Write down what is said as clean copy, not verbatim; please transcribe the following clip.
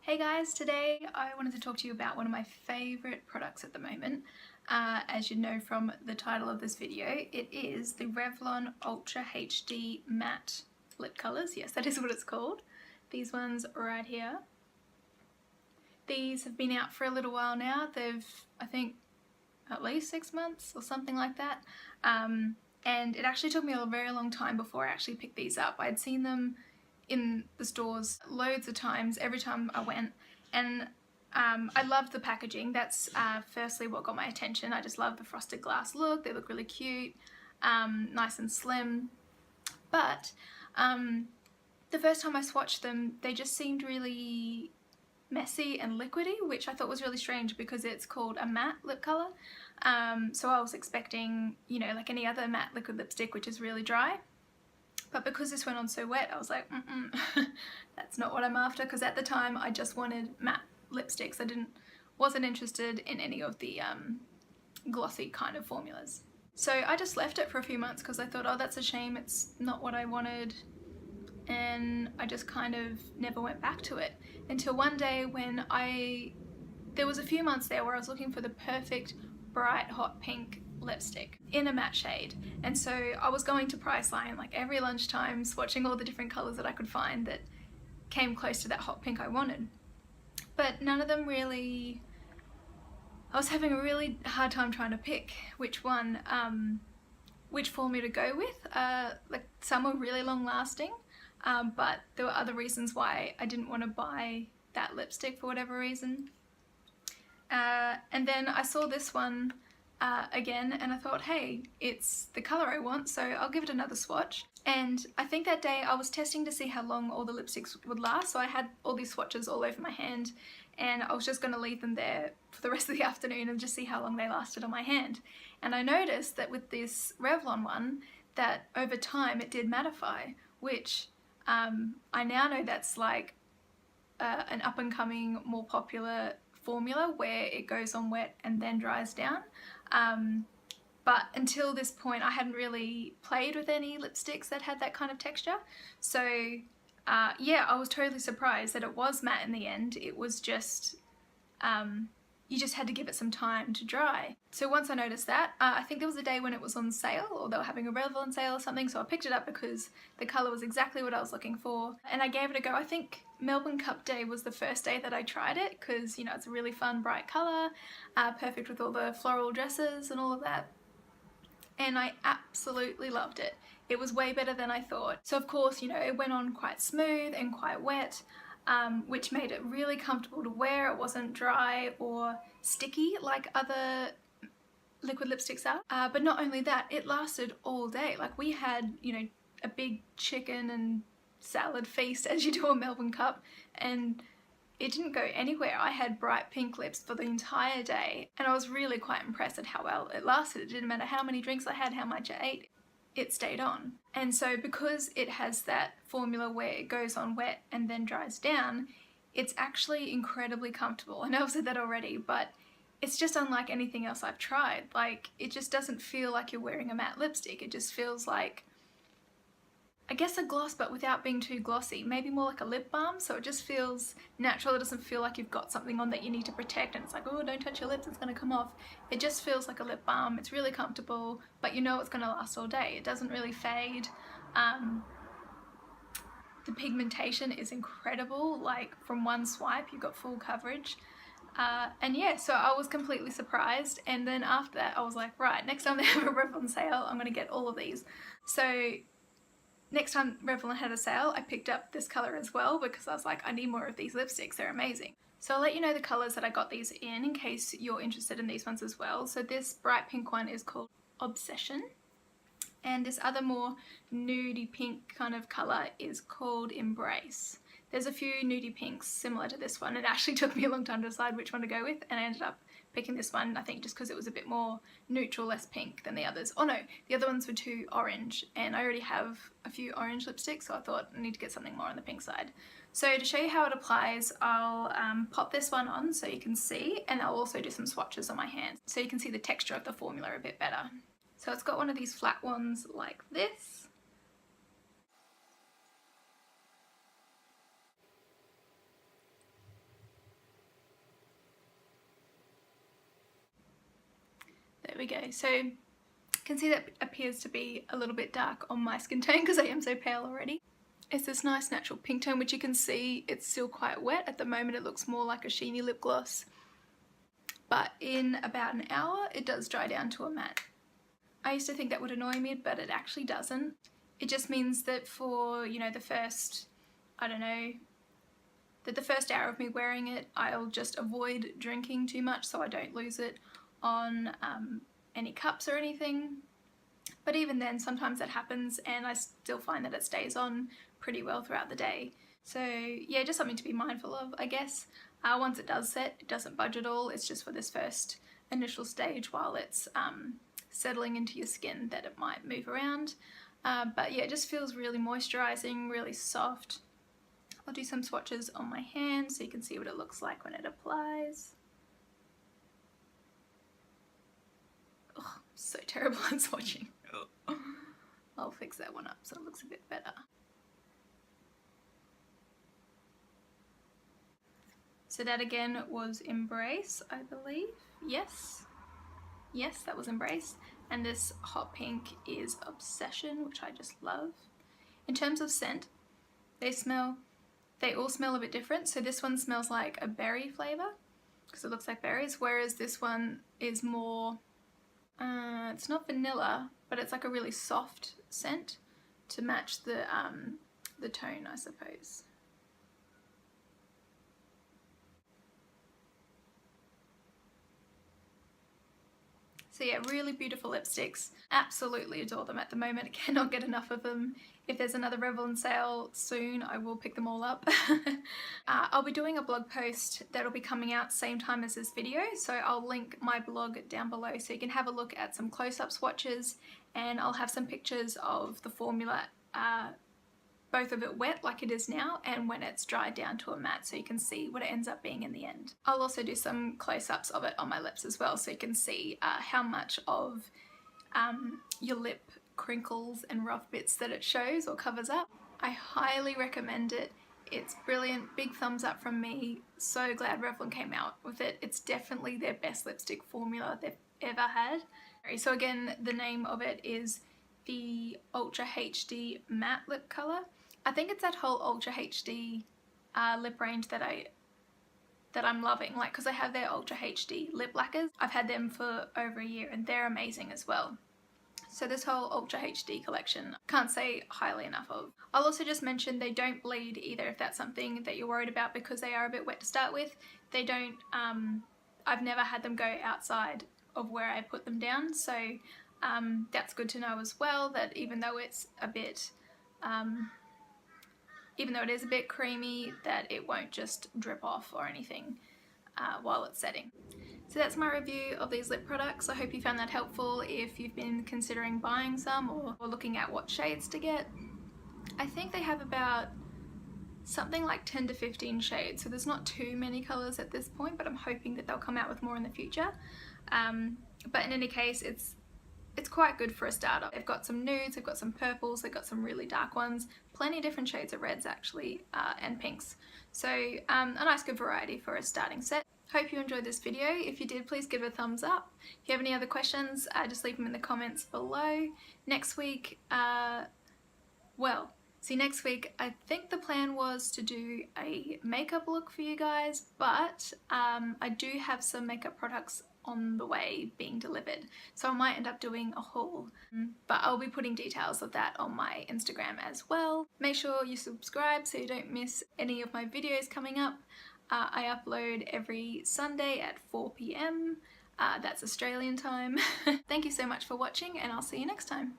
Hey guys, today I wanted to talk to you about one of my favourite products at the moment. As you know from the title of this video, it is the Revlon Ultra HD Matte Lip Colours. Yes, that is what it's called. These ones right here. These have been out for a little while now. They've, I think, at least 6 months or something like that. And it actually took me a very long time before I actually picked these up. I'd seen them in the stores loads of times, every time I went, and I loved the packaging. That's firstly what got my attention. I just love the frosted glass look. They look really cute, nice and slim. But the first time I swatched them, they just seemed really messy and liquidy, which I thought was really strange because it's called a matte lip colour. So I was expecting, you know, like any other matte liquid lipstick, which is really dry. But because this went on so wet, I was like, that's not what I'm after, because at the time I just wanted matte lipsticks. I wasn't interested in any of the glossy kind of formulas. So I just left it for a few months because I thought, oh, that's a shame, it's not what I wanted. And I just kind of never went back to it until one day when there was a few months there where I was looking for the perfect bright hot pink lipstick in a matte shade, and so I was going to Priceline like every lunchtime, swatching all the different colours that I could find that came close to that hot pink I wanted, but none of them really. I was having a really hard time trying to pick which one, which formula to go with. Like some were really long lasting, but there were other reasons why I didn't want to buy that lipstick for whatever reason. And then I saw this one again, and I thought, hey, it's the colour I want, so I'll give it another swatch. And I think that day I was testing to see how long all the lipsticks would last, so I had all these swatches all over my hand, and I was just going to leave them there for the rest of the afternoon and just see how long they lasted on my hand. And I noticed that with this Revlon one, that over time it did mattify, which I now know that's like an up-and-coming, more popular formula where it goes on wet and then dries down. But until this point I hadn't really played with any lipsticks that had that kind of texture. So yeah, I was totally surprised that it was matte in the end. It was just, you just had to give it some time to dry. So once I noticed that, I think there was a day when it was on sale, or they were having a Revlon sale or something, so I picked it up because the colour was exactly what I was looking for, and I gave it a go. I think Melbourne Cup Day was the first day that I tried it because, you know, it's a really fun bright colour, perfect with all the floral dresses and all of that, and I absolutely loved it. It was way better than I thought. So of course, you know, it went on quite smooth and quite wet, which made it really comfortable to wear. It wasn't dry or sticky like other liquid lipsticks are. But not only that, it lasted all day. Like we had, you know, a big chicken and salad feast as you do a Melbourne Cup, and it didn't go anywhere. I had bright pink lips for the entire day, and I was really quite impressed at how well it lasted. It didn't matter how many drinks I had, how much I ate, it stayed on. And so because it has that formula where it goes on wet and then dries down, it's actually incredibly comfortable. I know I've said that already, but it's just unlike anything else I've tried. Like, it just doesn't feel like you're wearing a matte lipstick. It just feels like, I guess, a gloss, but without being too glossy. Maybe more like a lip balm, so it just feels natural. It doesn't feel like you've got something on that you need to protect and it's like, oh, don't touch your lips, it's gonna come off. It just feels like a lip balm. It's really comfortable, but you know it's gonna last all day. It doesn't really fade. The pigmentation is incredible. Like, from one swipe you've got full coverage. And yeah, so I was completely surprised, and then after that I was like, right, next time they have a Revlon sale, I'm gonna get all of these. So next time Revlon had a sale, I picked up this colour as well because I was like, I need more of these lipsticks, they're amazing. So I'll let you know the colours that I got these in case you're interested in these ones as well. So this bright pink one is called Obsession, and this other more nudie pink kind of colour is called Embrace. There's a few nudie pinks similar to this one. It actually took me a long time to decide which one to go with, and I ended up picking this one, I think just because it was a bit more neutral, less pink than the others. Oh no, the other ones were too orange, and I already have a few orange lipsticks, so I thought I need to get something more on the pink side. So to show you how it applies, I'll pop this one on so you can see, and I'll also do some swatches on my hands so you can see the texture of the formula a bit better. So it's got one of these flat ones like this. There we go. So you can see that appears to be a little bit dark on my skin tone because I am so pale already. It's this nice natural pink tone, which you can see it's still quite wet. At the moment it looks more like a sheeny lip gloss, but in about an hour it does dry down to a matte. I used to think that would annoy me, but it actually doesn't. It just means that for, you know, the first, I don't know, the first hour of me wearing it, I'll just avoid drinking too much so I don't lose it on any cups or anything. But even then, sometimes that happens and I still find that it stays on pretty well throughout the day. So yeah, just something to be mindful of, I guess. Once it does set, it doesn't budge at all. It's just for this first initial stage while it's settling into your skin that it might move around. But yeah, it just feels really moisturizing, really soft. I'll do some swatches on my hand so you can see what it looks like when it applies. Oh, so terrible at swatching. I'll fix that one up so it looks a bit better. So that again was Embrace, I believe. Yes. Yes, that was Embrace. And this hot pink is Obsession, which I just love. In terms of scent, they all smell a bit different. So this one smells like a berry flavour because it looks like berries, whereas this one is more, it's not vanilla, but it's like a really soft scent to match the tone, I suppose. So yeah, really beautiful lipsticks. Absolutely adore them at the moment. I cannot get enough of them. If there's another Revlon sale soon, I will pick them all up. I'll be doing a blog post that'll be coming out same time as this video, so I'll link my blog down below so you can have a look at some close-up swatches, and I'll have some pictures of the formula, both of it wet like it is now and when it's dried down to a matte, so you can see what it ends up being in the end. I'll also do some close-ups of it on my lips as well so you can see how much of your lip crinkles and rough bits that it shows or covers up. I highly recommend it. It's brilliant. Big thumbs up from me. So glad Revlon came out with it. It's definitely their best lipstick formula they've ever had. So again, the name of it is the Ultra HD Matte Lip Color. I think it's that whole Ultra HD lip range that I'm loving, like, because I have their Ultra HD lip lacquers. I've had them for over a year and they're amazing as well. So this whole Ultra HD collection, can't say highly enough of. I'll also just mention they don't bleed either if that's something that you're worried about, because they are a bit wet to start with. They don't, I've never had them go outside of where I put them down, so that's good to know as well, that even though it's a bit, even though it is a bit creamy, that it won't just drip off or anything while it's setting. So that's my review of these lip products. I hope you found that helpful if you've been considering buying some or looking at what shades to get. I think they have about something like 10 to 15 shades, so there's not too many colours at this point, but I'm hoping that they'll come out with more in the future. But in any case, it's quite good for a starter. They've got some nudes, they've got some purples, they've got some really dark ones, plenty of different shades of reds actually, and pinks. So a nice good variety for a starting set. Hope you enjoyed this video. If you did, please give it a thumbs up. If you have any other questions, just leave them in the comments below. Next week, next week I think the plan was to do a makeup look for you guys, but I do have some makeup products on the way being delivered, so I might end up doing a haul, but I'll be putting details of that on my Instagram as well. Make sure you subscribe so you don't miss any of my videos coming up. I upload every Sunday at 4 PM, that's Australian time. Thank you so much for watching, and I'll see you next time.